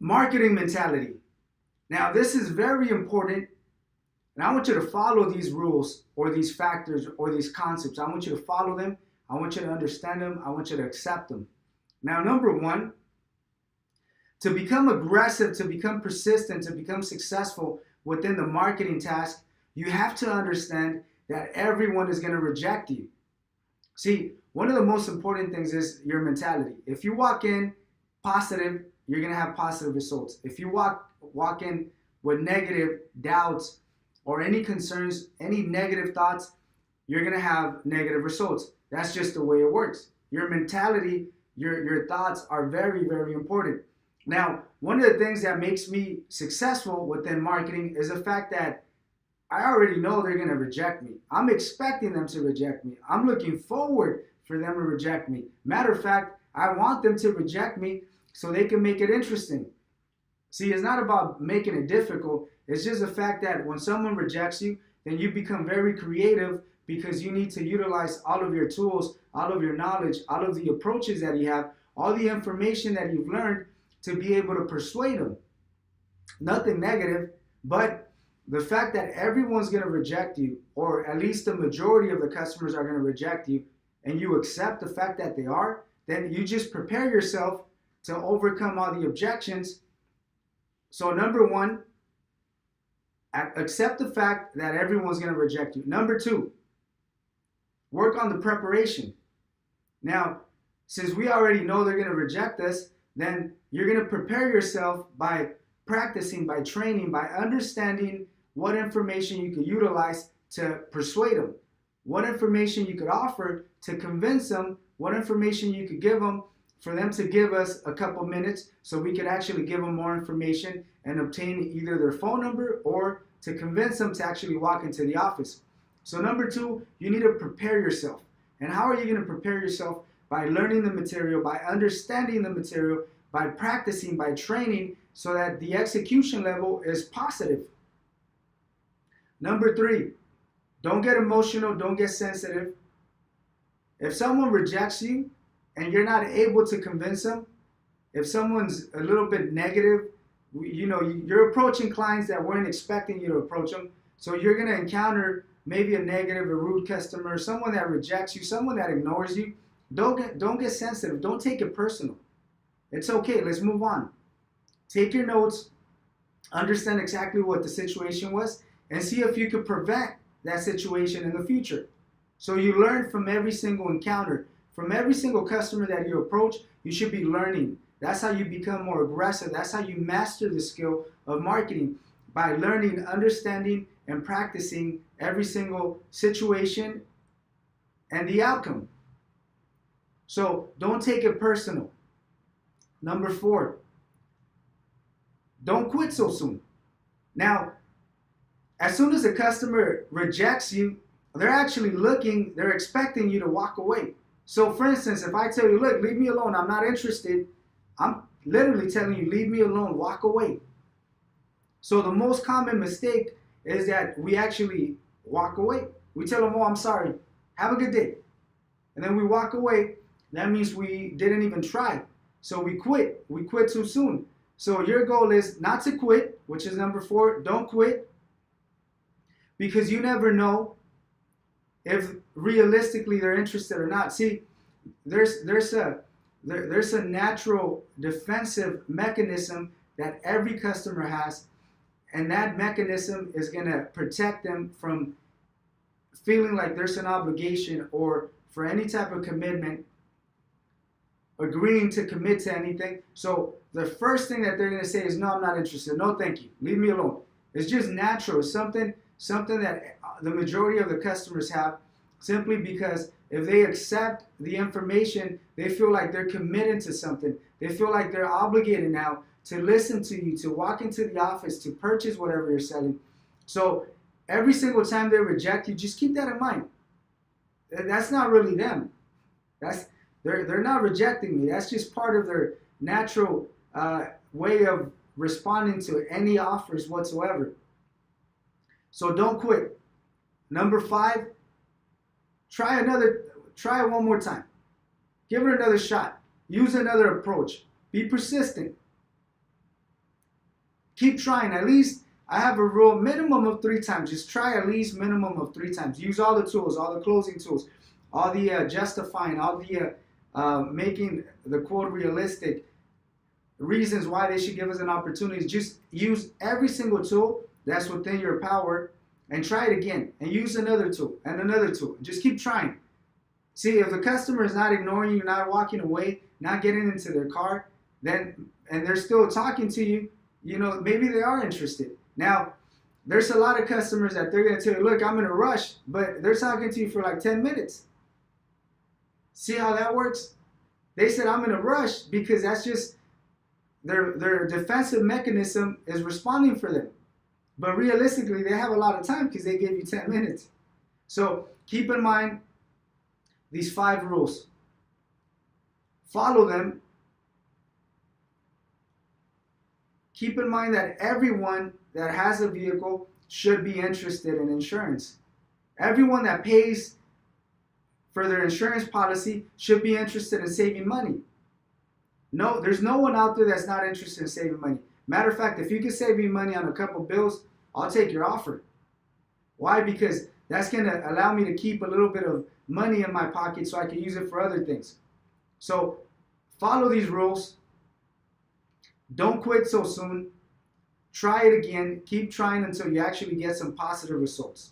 Marketing mentality. Now, this is very important, and I want you to follow these rules or these factors or these concepts. I want you to follow them. I want you to understand them. I want you to accept them. Now, number one, to become aggressive, to become persistent, to become successful within the marketing task, you have to understand that everyone is going to reject you. See, one of the most important things is your mentality. If you walk in positive, you're going to have positive results. If you walk in with negative doubts or any concerns, any negative thoughts, you're going to have negative results. That's just the way it works. Your mentality, your thoughts are very, very important. Now, one of the things that makes me successful within marketing is the fact that I already know they're going to reject me. I'm expecting them to reject me. I'm looking forward for them to reject me. Matter of fact, I want them to reject me so they can make it interesting. See, it's not about making it difficult. It's just the fact that when someone rejects you, then you become very creative because you need to utilize all of your tools, all of your knowledge, all of the approaches that you have, all the information that you've learned to be able to persuade them. Nothing negative, but the fact that everyone's going to reject you, or at least the majority of the customers are going to reject you, and you accept the fact that they are, then you just prepare yourself to overcome all the objections. So number one, accept the fact that everyone's going to reject you. Number two, work on the preparation. Now, since we already know they're going to reject us, then you're going to prepare yourself by practicing, by training, by understanding what information you could utilize to persuade them, what information you could offer to convince them, what information you could give them for them to give us a couple minutes so we could actually give them more information and obtain either their phone number or to convince them to actually walk into the office. So number two, you need to prepare yourself. And how are you going to prepare yourself? By learning the material, by understanding the material, by practicing, by training, so that the execution level is positive. Number three, don't get emotional, don't get sensitive. If someone rejects you and you're not able to convince them, if someone's a little bit negative, you're approaching clients that weren't expecting you to approach them, so you're going to encounter maybe a negative, a rude customer, someone that rejects you, someone that ignores you. Don't get sensitive. Don't take it personal. It's okay. Let's move on. Take your notes, understand exactly what the situation was, and see if you could prevent that situation in the future. So you learn from every single encounter, from every single customer that you approach. You should be learning. That's how you become more aggressive. That's how you master the skill of marketing, by learning, understanding, and practicing every single situation and the outcome. So don't take it personal. Number four, don't quit so soon. Now, as soon as a customer rejects you, they're expecting you to walk away. So for instance, if I tell you, look, leave me alone, I'm not interested, I'm literally telling you, leave me alone, walk away. So the most common mistake is that we actually walk away. We tell them, oh, I'm sorry, have a good day. And then we walk away. That means we didn't even try. So we quit. We quit too soon. So your goal is not to quit, which is number four. Don't quit, because you never know if realistically they're interested or not. See, there's a natural defensive mechanism that every customer has, and that mechanism is going to protect them from feeling like there's an obligation or for any type of commitment, agreeing to commit to anything. So the first thing that they're going to say is, no, I'm not interested. No, thank you. Leave me alone. It's just natural. It's something that the majority of the customers have, simply because if they accept the information, they feel like they're committed to something. They feel like they're obligated now to listen to you, to walk into the office, to purchase whatever you're selling. So every single time they reject you, just keep that in mind. That's not really them. They're not rejecting me. That's just part of their natural way of responding to any offers whatsoever. So don't quit. Number five, try one more time. Give it another shot. Use another approach. Be persistent. Keep trying. At least I have a rule, minimum of 3 times. Just try at least minimum of 3 times. Use all the tools, all the closing tools, all the justifying, all the making the quote realistic, reasons why they should give us an opportunity. Just use every single tool that's within your power and try it again. And use another tool and another tool. Just keep trying. See, if the customer is not ignoring you, not walking away, not getting into their car, then and they're still talking to you, you know, maybe they are interested. Now, there's a lot of customers that they're going to tell you, look, I'm in a rush, but they're talking to you for like 10 minutes. See how that works? They said, I'm in a rush because that's just their defensive mechanism is responding for them. But realistically, they have a lot of time because they gave you 10 minutes. So keep in mind these 5 rules. Follow them. Keep in mind that everyone that has a vehicle should be interested in insurance. Everyone that pays for their insurance policy should be interested in saving money. No, there's no one out there that's not interested in saving money. Matter of fact, if you can save me money on a couple bills, I'll take your offer. Why? Because that's going to allow me to keep a little bit of money in my pocket so I can use it for other things. So follow these rules. Don't quit so soon. Try it again. Keep trying until you actually get some positive results.